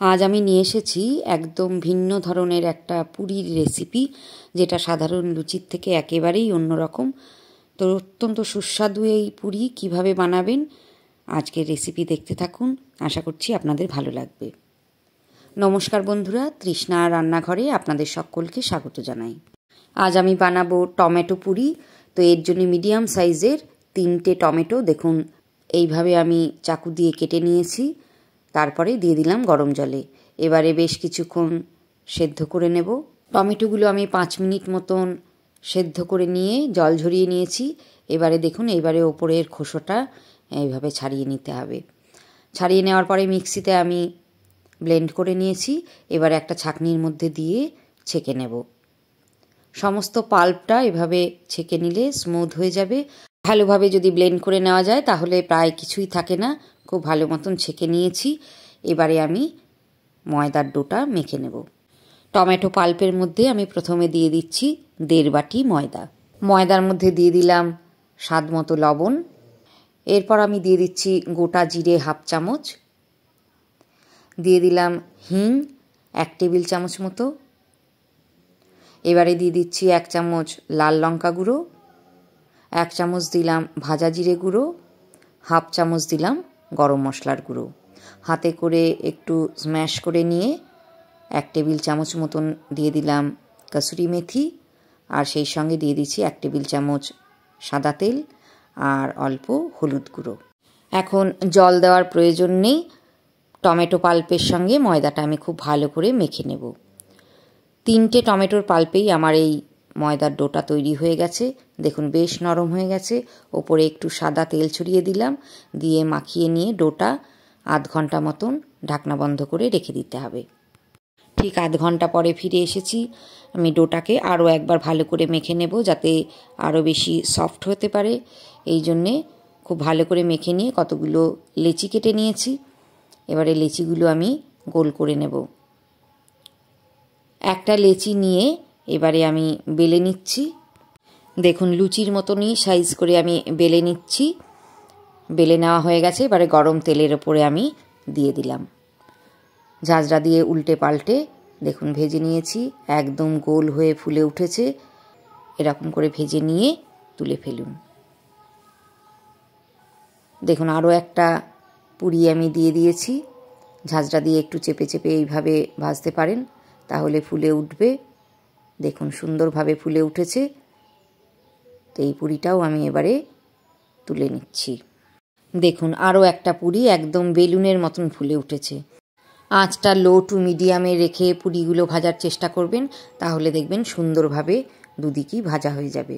আজ আমি নিয়ে এসেছি একদম ভিন্ন ধরনের একটা পুরীর রেসিপি, যেটা সাধারণ লুচির থেকে একেবারেই অন্যরকম। তো অত্যন্ত সুস্বাদু এই পুরি কিভাবে বানাবেন আজকের রেসিপি দেখতে থাকুন, আশা করছি আপনাদের ভালো লাগবে। নমস্কার বন্ধুরা, তৃষ্ণা রান্নাঘরে আপনাদের সকলকে স্বাগত জানাই। আজ আমি বানাবো টমেটো পুরি। তো এর জন্য মিডিয়াম সাইজের 3টে টমেটো দেখুন এইভাবে আমি চাকু দিয়ে কেটে নিয়েছি। তারপরে দিয়ে দিলাম গরম জলে। এবারে বেশ কিছুক্ষণ সেদ্ধ করে নেব। টমেটোগুলো আমি 5 মিনিট মতন সেদ্ধ করে নিয়ে জল ঝরিয়ে নিয়েছি। এবারে দেখুন এইবারে ওপরের খোসাটা এইভাবে ছাড়িয়ে নিতে হবে। ছাড়িয়ে নেওয়ার পরে মিক্সিতে আমি ব্লেন্ড করে নিয়েছি। এবারে একটা ছাঁকনির মধ্যে দিয়ে ছেঁকে নেব। সমস্ত পাল্পটা এভাবে ছেঁকে নিলে স্মুথ হয়ে যাবে। ভালোভাবে যদি ব্লেন্ড করে নেওয়া যায় তাহলে প্রায় কিছুই থাকে না। খুব ভালো মতন ছেঁকে নিয়েছি। এবারে আমি ময়দার ডোটা মেখে নেব। টমেটো পাল্পের মধ্যে আমি প্রথমে দিয়ে দিচ্ছি 1.5 বাটি ময়দা। ময়দার মধ্যে দিয়ে দিলাম স্বাদ মতো লবণ। এরপর আমি দিয়ে দিচ্ছি গোটা জিরে 1/2 চামচ, দিয়ে দিলাম হিং 1 টেবিল চামচ মতো। এবারে দিয়ে দিচ্ছি 1 চামচ লাল লঙ্কা গুঁড়ো, 1 চামচ দিলাম ভাজা জিরে গুঁড়ো, 1/2 চামচ দিলাম গরম মশলার গুঁড়ো। হাতে করে একটু স্ম্যাশ করে নিয়ে 1 টেবিল চামচ মতন দিয়ে দিলাম কসুরি মেথি, আর সেই সঙ্গে দিয়ে দিচ্ছি 1 টেবিল চামচ সাদা তেল আর অল্প হলুদ গুঁড়ো। এখন জল দেওয়ার প্রয়োজন নেই। টমেটো পাল্পের সঙ্গে ময়দাটা আমি খুব ভালো করে মেখে নেব। 3টে টমেটোর পাল্পেই আমার এই ময়দার ডোটা তৈরি হয়ে গেছে। দেখুন বেশ নরম হয়ে গেছে। ওপরে একটু সাদা তেল ছড়িয়ে দিলাম, দিয়ে মাখিয়ে নিয়ে ডোটা আধ ঘন্টা মতন ঢাকনা বন্ধ করে রেখে দিতে হবে। ঠিক আধ ঘন্টা পরে ফিরে এসেছি। আমি ডোটাকে আরও একবার ভালো করে মেখে নেব যাতে আরও বেশি সফট হতে পারে। এই জন্যে খুব ভালো করে মেখে নিয়ে কতগুলো লেচি কেটে নিয়েছি। এবারে লেচিগুলো আমি গোল করে নেব। একটা লেচি নিয়ে এবারে আমি বেলে নিচ্ছি। দেখুন লুচির মতনই সাইজ করে আমি বেলে নিচ্ছি। বেলে নেওয়া হয়ে গেছে। এবারে গরম তেলের ওপরে আমি দিয়ে দিলাম। ঝাঁঝরা দিয়ে উল্টে পাল্টে দেখুন ভেজে নিয়েছি। একদম গোল হয়ে ফুলে উঠেছে। এরকম করে ভেজে নিয়ে তুলে ফেলুন। দেখুন আরও একটা পুরি আমি দিয়ে দিয়েছি। ঝাঁঝরা দিয়ে একটু চেপে চেপে এইভাবে ভাজতে পারেন, তাহলে ফুলে উঠবে। দেখুন সুন্দরভাবে ফুলে উঠেছে। তো এই পুরিটাও আমি এবারে তুলে নিচ্ছি। দেখুন আরও একটা পুরি একদম বেলুনের মতন ফুলে উঠেছে। আঁচটা লো টু মিডিয়ামে রেখে পুরিগুলো ভাজার চেষ্টা করবেন, তাহলে দেখবেন সুন্দরভাবে দুদিকই ভাজা হয়ে যাবে।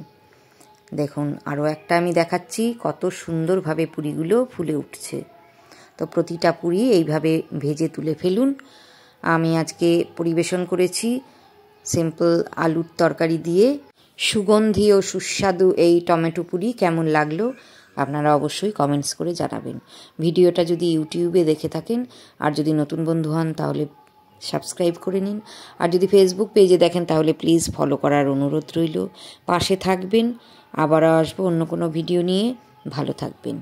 দেখুন আরও একটা আমি দেখাচ্ছি কত সুন্দরভাবে পুরিগুলো ফুলে উঠছে। তো প্রতিটা পুরি এইভাবে ভেজে তুলে ফেলুন। আমি আজকে পরিবেশন করেছি সিম্পল আলুর তরকারি দিয়ে। সুগন্ধি ও সুস্বাদু এই টমেটো পুরি কেমন লাগলো আপনারা অবশ্যই কমেন্টস করে জানাবেন। ভিডিওটা যদি ইউটিউবে দেখে থাকেন আর যদি নতুন বন্ধু হন তাহলে সাবস্ক্রাইব করে নিন। আর যদি ফেসবুক পেজে দেখেন তাহলে প্লিজ ফলো করার অনুরোধ রইল। পাশে থাকবেন। আবারও আসবো অন্য কোনো ভিডিও নিয়ে। ভালো থাকবেন।